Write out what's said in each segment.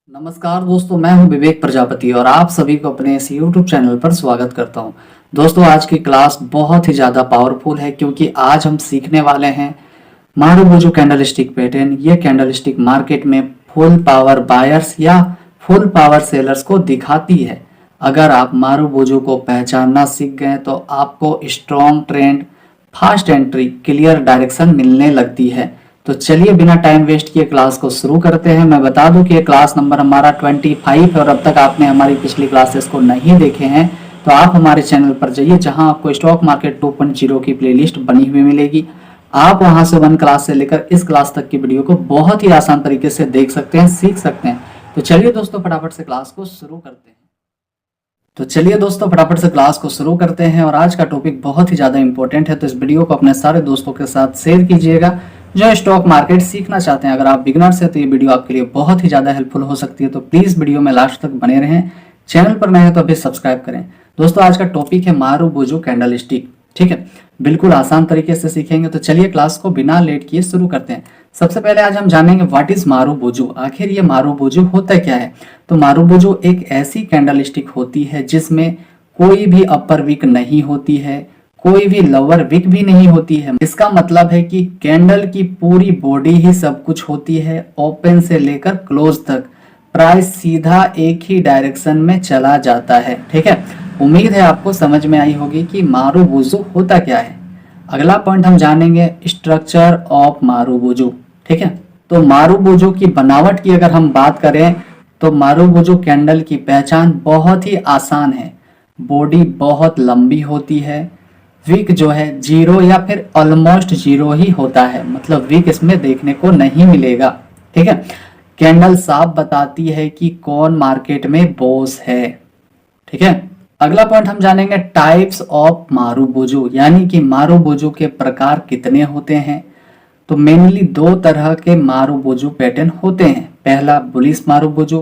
नमस्कार दोस्तों, मैं हूं विवेक प्रजापति और आप सभी को अपने इस YouTube चैनल पर स्वागत करता हूं। दोस्तों, आज की क्लास बहुत ही ज़्यादा पावरफुल है क्योंकि आज हम सीखने वाले हैं मारुबुजू कैंडलस्टिक पैटर्न। ये कैंडलस्टिक मार्केट में फुल पावर बायर्स या फुल पावर सेलर्स को दिखाती है। अगर आप मारुबुजू को पहचानना सीख गए तो आपको strong trend, fast entry, clear direction मिलने लगती है। तो चलिए बिना टाइम वेस्ट किए क्लास को शुरू करते हैं। मैं बता दूं कि क्लास नंबर हमारा 25 और अब तक आपने हमारी पिछली क्लासेस को नहीं देखे हैं तो आप हमारे चैनल पर जाइए, जहां आपको स्टॉक मार्केट 2.0 की प्लेलिस्ट बनी हुई मिलेगी। आप वहां से 1 क्लास से लेकर इस क्लास तक की वीडियो को बहुत ही आसान तरीके से देख सकते हैं, सीख सकते हैं। तो चलिए दोस्तों फटाफट से क्लास को शुरू करते हैं। और आज का टॉपिक बहुत ही ज़्यादा इंपॉर्टेंट है, तो इस वीडियो को अपने सारे दोस्तों के साथ शेयर कीजिएगा जो स्टॉक मार्केट सीखना चाहते हैं। अगर आप बिगिनर्स हैं तो ये वीडियो आपके लिए बहुत ही ज़्यादा हेल्पफुल हो सकती है, तो प्लीज़ वीडियो में लास्ट तक बने रहें। चैनल पर नए हैं तो अभी सब्सक्राइब करें। दोस्तों, आज का टॉपिक है मारुबुजू कैंडलस्टिक। ठीक है, बिल्कुल आसान तरीके से सीखेंगे। तो चलिए क्लास को बिना लेट किए शुरू करते हैं। सबसे पहले आज हम जानेंगे व्हाट इज मारुबुजू। आखिर ये मारुबुजू होता क्या है। तो मारुबुजू एक ऐसी कैंडलस्टिक होती है जिसमें कोई भी अपर विक नहीं होती है, कोई भी लोअर विक भी नहीं होती है। इसका मतलब है कि कैंडल की पूरी बॉडी ही सब कुछ होती है, ओपन से लेकर क्लोज तक प्राइस सीधा एक ही डायरेक्शन में चला जाता है। ठीक है, उम्मीद है आपको समझ में आई होगी कि मारुबुजू होता क्या है। अगला पॉइंट हम जानेंगे स्ट्रक्चर ऑफ मारुबुजू। ठीक है, तो मारुबुजू की बनावट की अगर हम बात करें तो मारुबुजू कैंडल की पहचान बहुत ही आसान है। बॉडी बहुत लंबी होती है, विक जो है जीरो या फिर ऑलमोस्ट जीरो ही होता है, मतलब विक इसमें देखने को नहीं मिलेगा। ठीक है, कैंडल साफ बताती है कि कौन मार्केट में बॉस है। ठीक है, अगला पॉइंट हम जानेंगे टाइप्स ऑफ मारुबुजू, यानी कि मारुबुजू के प्रकार कितने होते हैं। तो मेनली 2 तरह के मारुबुजू पैटर्न होते हैं। पहला बुलिश मारुबुजू,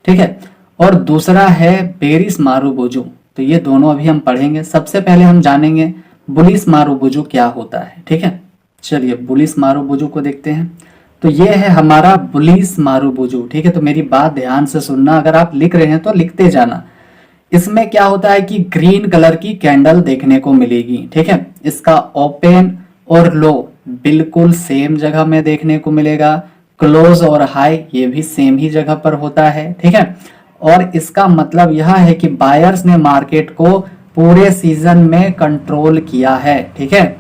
ठीक है, और दूसरा है बेरिश मारुबुजू। तो ये दोनों अभी हम पढ़ेंगे। सबसे पहले हम जानेंगे बुलिश मारुबुजू क्या होता है। ठीक है, चलिए बुलिश मारुबुजू को देखते हैं। तो ये है हमारा बुलिश मारुबुजू। ठीक है, तो मेरी बात ध्यान से सुनना, अगर आप लिख रहे हैं तो लिखते जाना। इसमें क्या होता है कि ग्रीन कलर की कैंडल देखने को मिलेगी। ठीक है, इसका ओपन और लो बिल्कुल सेम जगह में देखने को मिलेगा। क्लोज और हाई ये भी सेम ही जगह पर होता है। ठीक है, और इसका मतलब यह है कि बायर्स ने मार्केट को पूरे सीजन में कंट्रोल किया है। ठीक है,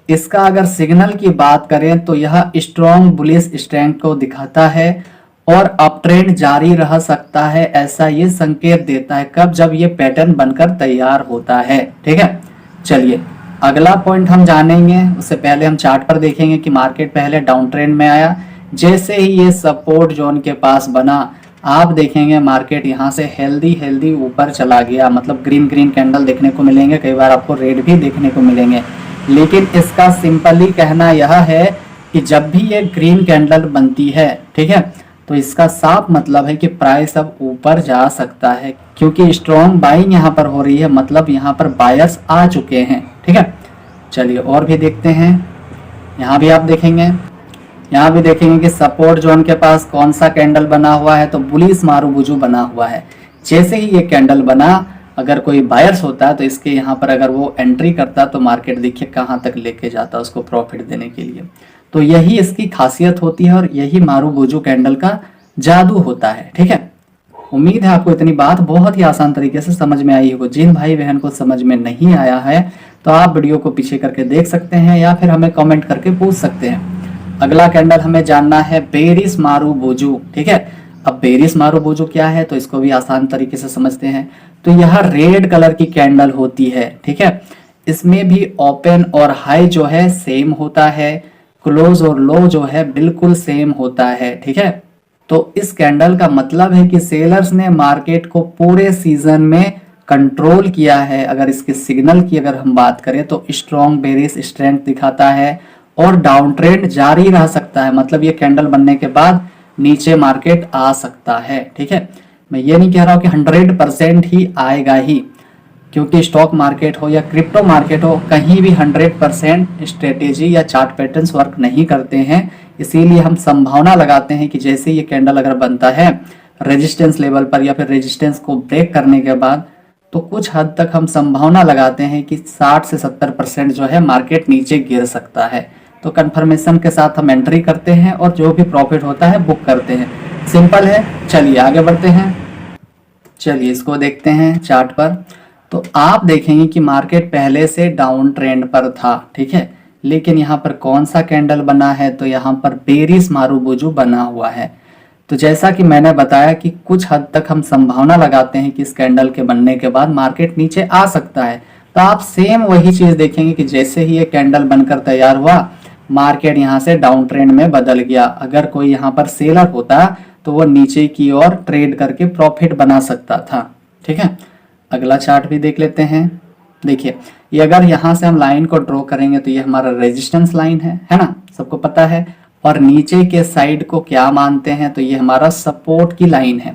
इसका अगर सिग्नल की बात करें तो यह स्ट्रॉन्ग बुलिश स्ट्रेंथ को दिखाता है और अप ट्रेंड जारी रह सकता है, ऐसा ये संकेत देता है। कब? जब ये पैटर्न बनकर तैयार होता है। ठीक है, चलिए अगला पॉइंट हम जानेंगे। उससे पहले हम चार्ट पर देखेंगे कि मार्केट पहले डाउन ट्रेंड में आया, जैसे ही ये सपोर्ट जोन के पास बना आप देखेंगे मार्केट यहाँ से हेल्दी ऊपर चला गया, मतलब ग्रीन कैंडल देखने को मिलेंगे, कई बार आपको रेड भी देखने को मिलेंगे। लेकिन इसका सिंपली कहना यह है कि जब भी ये ग्रीन कैंडल बनती है, ठीक है, तो इसका साफ मतलब है कि प्राइस अब ऊपर जा सकता है, क्योंकि स्ट्रॉन्ग बाइंग यहाँ पर हो रही है, मतलब यहाँ पर बायर्स आ चुके हैं। ठीक है, चलिए और भी देखते हैं। यहाँ भी आप देखेंगे, यहाँ भी देखेंगे कि सपोर्ट जोन के पास कौन सा कैंडल बना हुआ है, तो बुलिश मारुबुजू बना हुआ है। जैसे ही ये कैंडल बना, अगर कोई बायर्स होता है तो इसके यहाँ पर अगर वो एंट्री करता तो मार्केट देखिए कहाँ तक लेके जाता उसको प्रॉफिट देने के लिए। तो यही इसकी खासियत होती है और यही मारुबुजू कैंडल का जादू होता है। ठीक है, उम्मीद है आपको इतनी बात बहुत ही आसान तरीके से समझ में आई होगी। जिन भाई बहन को समझ में नहीं आया है तो आप वीडियो को पीछे करके देख सकते हैं या फिर हमें कमेंट करके पूछ सकते हैं। अगला कैंडल हमें जानना है बेरिश मारुबुजू। ठीक है, अब बेरिश मारुबुजू क्या है तो इसको भी आसान तरीके से समझते हैं। तो यह रेड कलर की कैंडल होती है। ठीक है, इसमें भी ओपन और हाई जो है सेम होता है, क्लोज और लो जो है बिल्कुल सेम होता है। ठीक है, तो इस कैंडल का मतलब है कि सेलर्स ने मार्केट को पूरे सीजन में कंट्रोल किया है। अगर इसके सिग्नल की अगर हम बात करें तो स्ट्रॉन्ग बेरिश स्ट्रेंथ दिखाता है और डाउन ट्रेंड जारी रह सकता है, मतलब ये कैंडल बनने के बाद नीचे मार्केट आ सकता है। ठीक है, मैं ये नहीं कह रहा हूं कि 100% ही आएगा ही, क्योंकि स्टॉक मार्केट हो या क्रिप्टो मार्केट हो, कहीं भी 100% स्ट्रेटेजी या चार्ट पैटर्न्स वर्क नहीं करते हैं। इसीलिए हम संभावना लगाते हैं कि जैसे ये कैंडल अगर बनता है रेजिस्टेंस लेवल पर या फिर रेजिस्टेंस को ब्रेक करने के बाद तो कुछ हद तक हम संभावना लगाते हैं कि 60 से 70% जो है मार्केट नीचे गिर सकता है। तो कंफर्मेशन के साथ हम एंट्री करते हैं और जो भी प्रॉफिट होता है बुक करते हैं। सिंपल है। चलिए आगे बढ़ते हैं। चलिए इसको देखते हैं चार्ट पर। तो आप देखेंगे कि मार्केट पहले से डाउन ट्रेंड पर था, ठीक है, लेकिन यहाँ पर कौन सा कैंडल बना है, तो यहाँ पर बेरिश मारूबुजू बना हुआ है। तो जैसा कि मैंने बताया कि कुछ हद तक हम संभावना लगाते हैं कि इस कैंडल के बनने के बाद मार्केट नीचे आ सकता है। तो आप सेम वही चीज देखेंगे कि जैसे ही ये कैंडल बनकर तैयार हुआ, मार्केट यहाँ से डाउन ट्रेंड में बदल गया। अगर कोई यहाँ पर सेलर होता तो वो नीचे की ओर ट्रेड करके प्रॉफिट बना सकता था, ठीक है। अगला चार्ट भी देख लेते हैं। देखिए ये अगर यहाँ से हम लाइन को ड्रॉ करेंगे तो ये हमारा रेजिस्टेंस लाइन है ना, सबको पता है। और नीचे के साइड को क्या मानते हैं, तो ये हमारा सपोर्ट की लाइन है।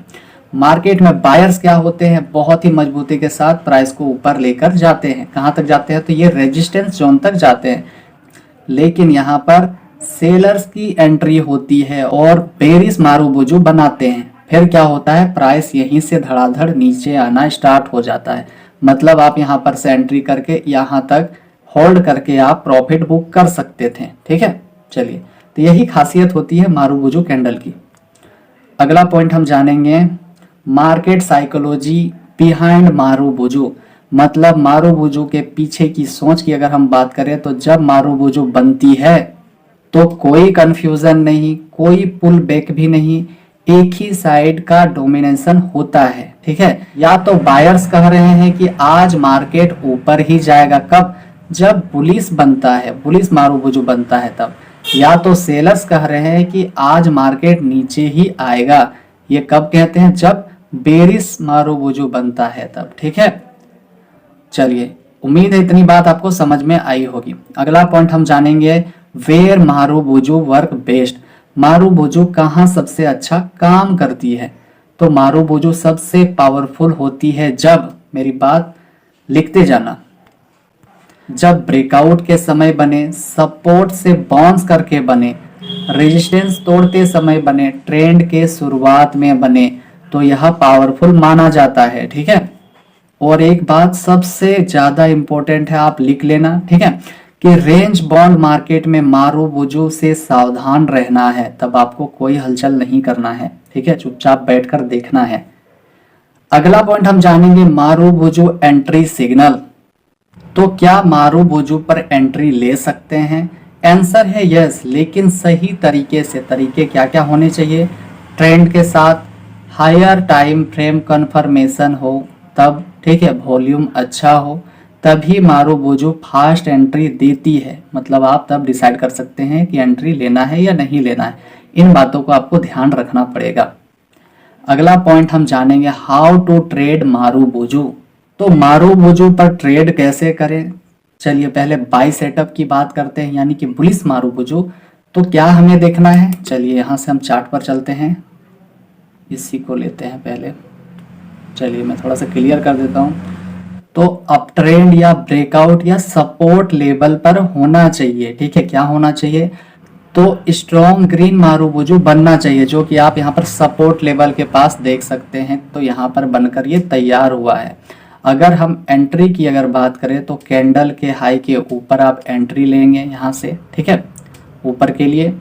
मार्केट में बायर्स क्या होते हैं, बहुत ही मजबूती के साथ प्राइस को ऊपर लेकर जाते हैं। कहां तक जाते हैं, तो ये रेजिस्टेंस जोन तक जाते हैं। लेकिन यहाँ पर सेलर्स की एंट्री होती है और बेरिश मारूबुजू बनाते हैं। फिर क्या होता है, प्राइस यहीं से धड़ाधड़ नीचे आना स्टार्ट हो जाता है। मतलब आप यहाँ पर से एंट्री करके यहाँ तक होल्ड करके आप प्रॉफिट बुक कर सकते थे, ठीक है। चलिए, तो यही खासियत होती है मारूबुजू कैंडल की। अगला पॉइंट हम जानेंगे, मार्केट साइकोलॉजी बिहाइंड मारूबुजू। मतलब मारूबुजू के पीछे की सोच की अगर हम बात करें तो जब मारूबुजू बनती है तो कोई कंफ्यूजन नहीं, कोई पुल बैक भी नहीं, एक ही साइड का डोमिनेशन होता है, ठीक है। या तो बायर्स कह रहे हैं कि आज मार्केट ऊपर ही जाएगा, कब, जब बुलिश बनता है, बुलिश मारूबुजू बनता है तब। या तो सेलर्स कह रहे हैं कि आज मार्केट नीचे ही आएगा। ये कब कहते हैं, जब बेरिश मारूबुजू बनता है तब, ठीक है। चलिए, उम्मीद है इतनी बात आपको समझ में आई होगी। अगला पॉइंट हम जानेंगे, where marubozu work best. Marubozu कहाँ सबसे अच्छा काम करती है, तो मारूबुजू सबसे पावरफुल होती है जब, मेरी बात लिखते जाना, जब ब्रेकआउट के समय बने, सपोर्ट से बाउंस करके बने, रेजिस्टेंस तोड़ते समय बने, ट्रेंड के शुरुआत में बने, तो यह पावरफुल माना जाता है, ठीक है। और एक बात सबसे ज्यादा इंपॉर्टेंट है, आप लिख लेना, ठीक है, कि रेंज बॉन्ड मार्केट में मारूबुजू से सावधान रहना है। तब आपको कोई हलचल नहीं करना है, ठीक है, चुपचाप बैठकर देखना है। अगला पॉइंट हम जानेंगे, मारूबुजू एंट्री सिग्नल। तो क्या मारूबुजू पर एंट्री ले सकते हैं? आंसर है यस, लेकिन सही तरीके से। तरीके क्या क्या होने चाहिए, ट्रेंड के साथ, हायर टाइम फ्रेम कंफर्मेशन हो तब, ठीक है, वॉल्यूम अच्छा हो, तभी मारूबुजू फास्ट एंट्री देती है। मतलब आप तब डिसाइड कर सकते हैं कि एंट्री लेना है या नहीं लेना है। इन बातों को आपको ध्यान रखना पड़ेगा। अगला पॉइंट हम जानेंगे, हाउ टू ट्रेड मारूबुजू। तो मारूबुजू पर ट्रेड कैसे करें, चलिए पहले बाई सेटअप की बात करते हैं, यानी कि बुलिश मारूबुजू। तो क्या हमें देखना है, चलिए यहाँ से हम चार्ट पर चलते हैं, इसी को लेते हैं पहले। चलिए मैं थोड़ा सा क्लियर कर देता हूँ। तो अप ट्रेंड या ब्रेकआउट या सपोर्ट लेवल पर होना चाहिए, ठीक है। क्या होना चाहिए, तो स्ट्रॉन्ग ग्रीन मारूबुजू बनना चाहिए, जो कि आप यहाँ पर सपोर्ट लेवल के पास देख सकते हैं। तो यहाँ पर बनकर ये तैयार हुआ है। अगर हम एंट्री की अगर बात करें तो कैंडल के हाई के ऊपर आप एंट्री लेंगे यहाँ से, ठीक है, ऊपर के लिए।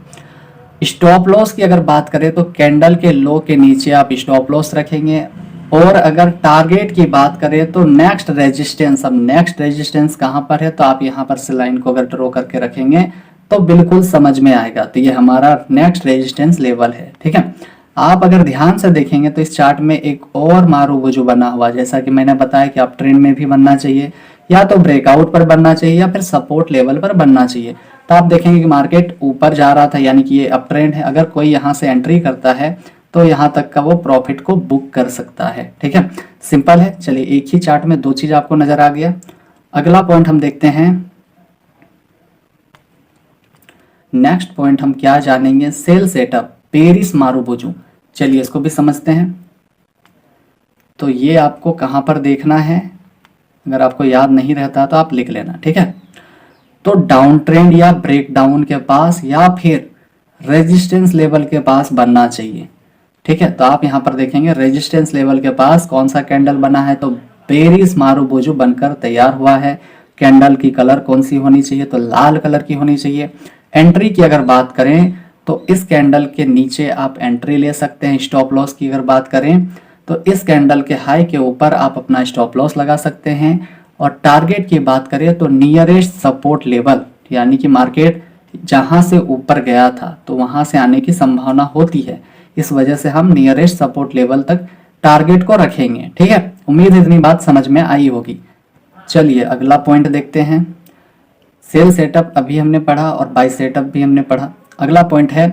स्टॉप लॉस की अगर बात करें तो कैंडल के लो के नीचे आप स्टॉप लॉस रखेंगे। और अगर टारगेट की बात करें तो नेक्स्ट रेजिस्टेंस, अब नेक्स्ट रेजिस्टेंस कहाँ पर है, तो आप यहाँ पर से लाइन को अगर ड्रॉ करके रखेंगे तो बिल्कुल समझ में आएगा। तो ये हमारा नेक्स्ट रेजिस्टेंस लेवल है, ठीक है। आप अगर ध्यान से देखेंगे तो इस चार्ट में एक और मारूबुजू बना हुआ, जैसा कि मैंने बताया कि आप ट्रेंड में भी बनना चाहिए, या तो ब्रेकआउट पर बनना चाहिए या फिर सपोर्ट लेवल पर बनना चाहिए। तो आप देखेंगे कि मार्केट ऊपर जा रहा था, यानी कि ये अप ट्रेंड है। अगर कोई यहाँ से एंट्री करता है तो यहाँ तक का वो प्रॉफिट को बुक कर सकता है, ठीक है। सिंपल है। चलिए, एक ही चार्ट में दो चीज आपको नजर आ गया। अगला पॉइंट हम देखते हैं। नेक्स्ट पॉइंट हम क्या जानेंगे, सेल सेटअप बेरिश मारूबुजू। चलिए इसको भी समझते हैं। तो ये आपको कहां पर देखना है, अगर आपको याद नहीं रहता तो आप लिख लेना, ठीक है। तो डाउन ट्रेंड या ब्रेक डाउन के पास या फिर रेजिस्टेंस लेवल के पास बनना चाहिए, ठीक है, तो आप यहाँ पर देखेंगे रेजिस्टेंस लेवल के पास कौन सा कैंडल बना है, तो बेरिश मारुबोजू बनकर तैयार हुआ है। कैंडल की कलर कौन सी होनी चाहिए, तो लाल कलर की होनी चाहिए। एंट्री की अगर बात करें तो इस कैंडल के नीचे आप एंट्री ले सकते हैं। स्टॉप लॉस की अगर बात करें तो इस कैंडल के हाई के ऊपर आप अपना स्टॉप लॉस लगा सकते हैं। और टारगेट की बात करें तो नियरेस्ट सपोर्ट लेवल, यानी कि मार्केट जहां से ऊपर गया था तो वहां से आने की संभावना होती है, इस वजह से हम नियरेस्ट सपोर्ट लेवल तक टारगेट को रखेंगे। ठीक है, उम्मीद है इतनी बात समझ में आई होगी। चलिए अगला पॉइंट देखते हैं। सेल सेटअप अभी हमने पढ़ा और बाय सेटअप भी हमने पढ़ा। अगला पॉइंट है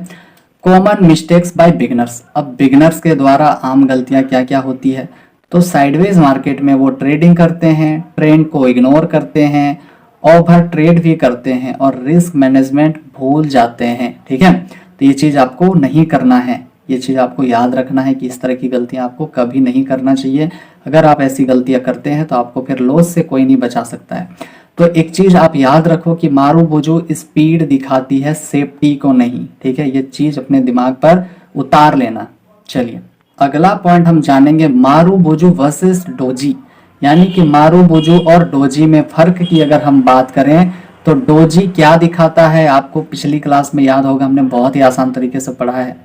कॉमन मिस्टेक्स बाय बिगिनर्स। अब बिगिनर्स के द्वारा आम गलतियां क्या क्या होती है, तो साइडवेज मार्केट में वो ट्रेडिंग करते हैं, ट्रेंड को इग्नोर करते हैं, ओवर ट्रेड भी करते हैं और रिस्क मैनेजमेंट भूल जाते हैं। ठीक है, तो ये चीज आपको नहीं करना है, ये चीज आपको याद रखना है कि इस तरह की गलतियां आपको कभी नहीं करना चाहिए। अगर आप ऐसी गलतियां करते हैं तो आपको फिर लॉस से कोई नहीं बचा सकता है। तो एक चीज आप याद रखो कि मारुबोजू स्पीड दिखाती है, सेफ्टी को नहीं। ठीक है, ये चीज अपने दिमाग पर उतार लेना। चलिए अगला पॉइंट हम जानेंगे मारुबोजू वर्सेस डोजी, यानी कि मारुबोजू और डोजी में फर्क की अगर हम बात करें तो डोजी क्या दिखाता है, आपको पिछली क्लास में याद होगा, हमने बहुत ही आसान तरीके से पढ़ा है।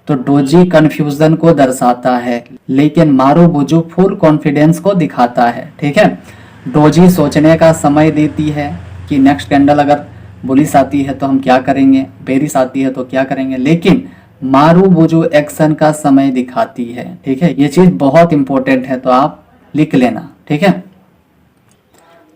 तो डोजी कंफ्यूजन को दर्शाता है लेकिन मारुबोजू फुल कॉन्फिडेंस को दिखाता है। ठीक है, डोजी सोचने का समय देती है कि नेक्स्ट कैंडल अगर बुलिश आती है तो हम क्या करेंगे, बेरिश आती है तो क्या करेंगे, लेकिन मारुबोजू एक्शन का समय दिखाती है। ठीक है, ये चीज बहुत इंपॉर्टेंट है, तो आप लिख लेना। ठीक है,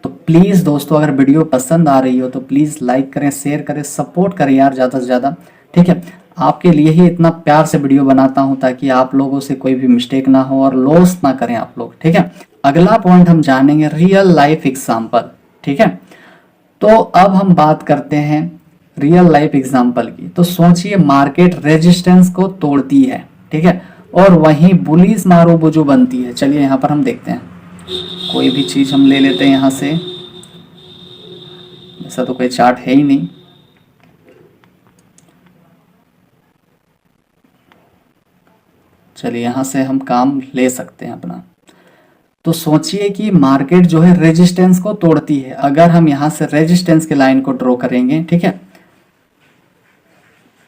तो प्लीज दोस्तों अगर वीडियो पसंद आ रही हो तो प्लीज लाइक करें, शेयर करें, सपोर्ट करें यार ज्यादा से ज्यादा। ठीक है, आपके लिए ही इतना प्यार से वीडियो बनाता हूं ताकि आप लोगों से कोई भी मिस्टेक ना हो और लॉस ना करें आप लोग। ठीक है, अगला पॉइंट हम जानेंगे रियल लाइफ एग्जांपल। ठीक है, तो अब हम बात करते हैं रियल लाइफ एग्जांपल की। तो सोचिए मार्केट रेजिस्टेंस को तोड़ती है, ठीक है, और वहीं बुलिश मारुबोजू बनती है। चलिए यहाँ पर हम देखते हैं, कोई भी चीज हम ले लेते हैं यहाँ से। ऐसा तो कोई चार्ट है ही नहीं। चलिए यहाँ से हम काम ले सकते हैं अपना। तो सोचिए कि मार्केट जो है रेजिस्टेंस को तोड़ती है। अगर हम यहाँ से रेजिस्टेंस की लाइन को ड्रॉ करेंगे, ठीक है,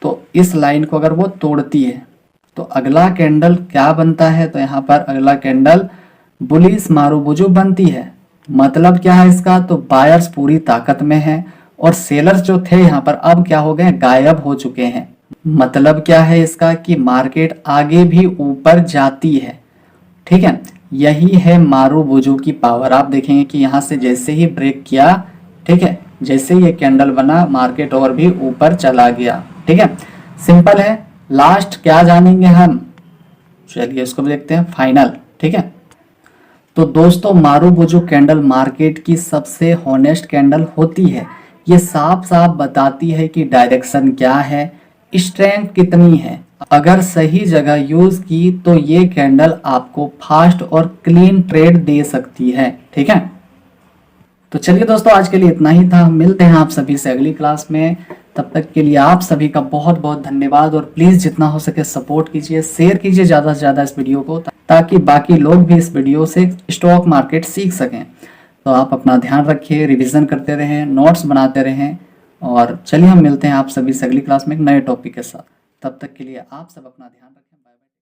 तो इस लाइन को अगर वो तोड़ती है तो अगला कैंडल क्या बनता है, तो यहाँ पर अगला कैंडल बुलिश मारुबोजू बनती है। मतलब क्या है इसका, तो बायर्स पूरी ताकत में है और सेलर्स जो थे यहाँ पर अब क्या हो गए, गायब हो चुके हैं। मतलब क्या है इसका कि मार्केट आगे भी ऊपर जाती है। ठीक है, यही है मारुबोजू की पावर। आप देखेंगे कि यहाँ से जैसे ही ब्रेक किया, ठीक है, जैसे ये कैंडल बना मार्केट और भी ऊपर चला गया। ठीक है, सिंपल है। लास्ट क्या जानेंगे हम, चलिए इसको भी देखते हैं फाइनल। ठीक है, तो दोस्तों मारुबोजू कैंडल मार्केट की सबसे हॉनेस्ट कैंडल होती है। ये साफ साफ बताती है कि डायरेक्शन क्या है, स्ट्रेंथ कितनी है। अगर सही जगह यूज की तो ये कैंडल आपको फास्ट और क्लीन ट्रेड दे सकती है। ठीक है, तो चलिए दोस्तों आज के लिए इतना ही था। मिलते हैं आप सभी से अगली क्लास में। तब तक के लिए आप सभी का बहुत बहुत धन्यवाद और प्लीज जितना हो सके सपोर्ट कीजिए, शेयर कीजिए ज्यादा से ज्यादा इस वीडियो को, ताकि बाकी लोग भी इस वीडियो से स्टॉक मार्केट सीख सकें। तो आप अपना ध्यान रखिए, रिवीजन करते रहें, नोट्स बनाते रहें और चलिए हम मिलते हैं आप सभी से अगली क्लास में एक नए टॉपिक के साथ। तब तक के लिए आप सब अपना ध्यान रखें। Bye bye.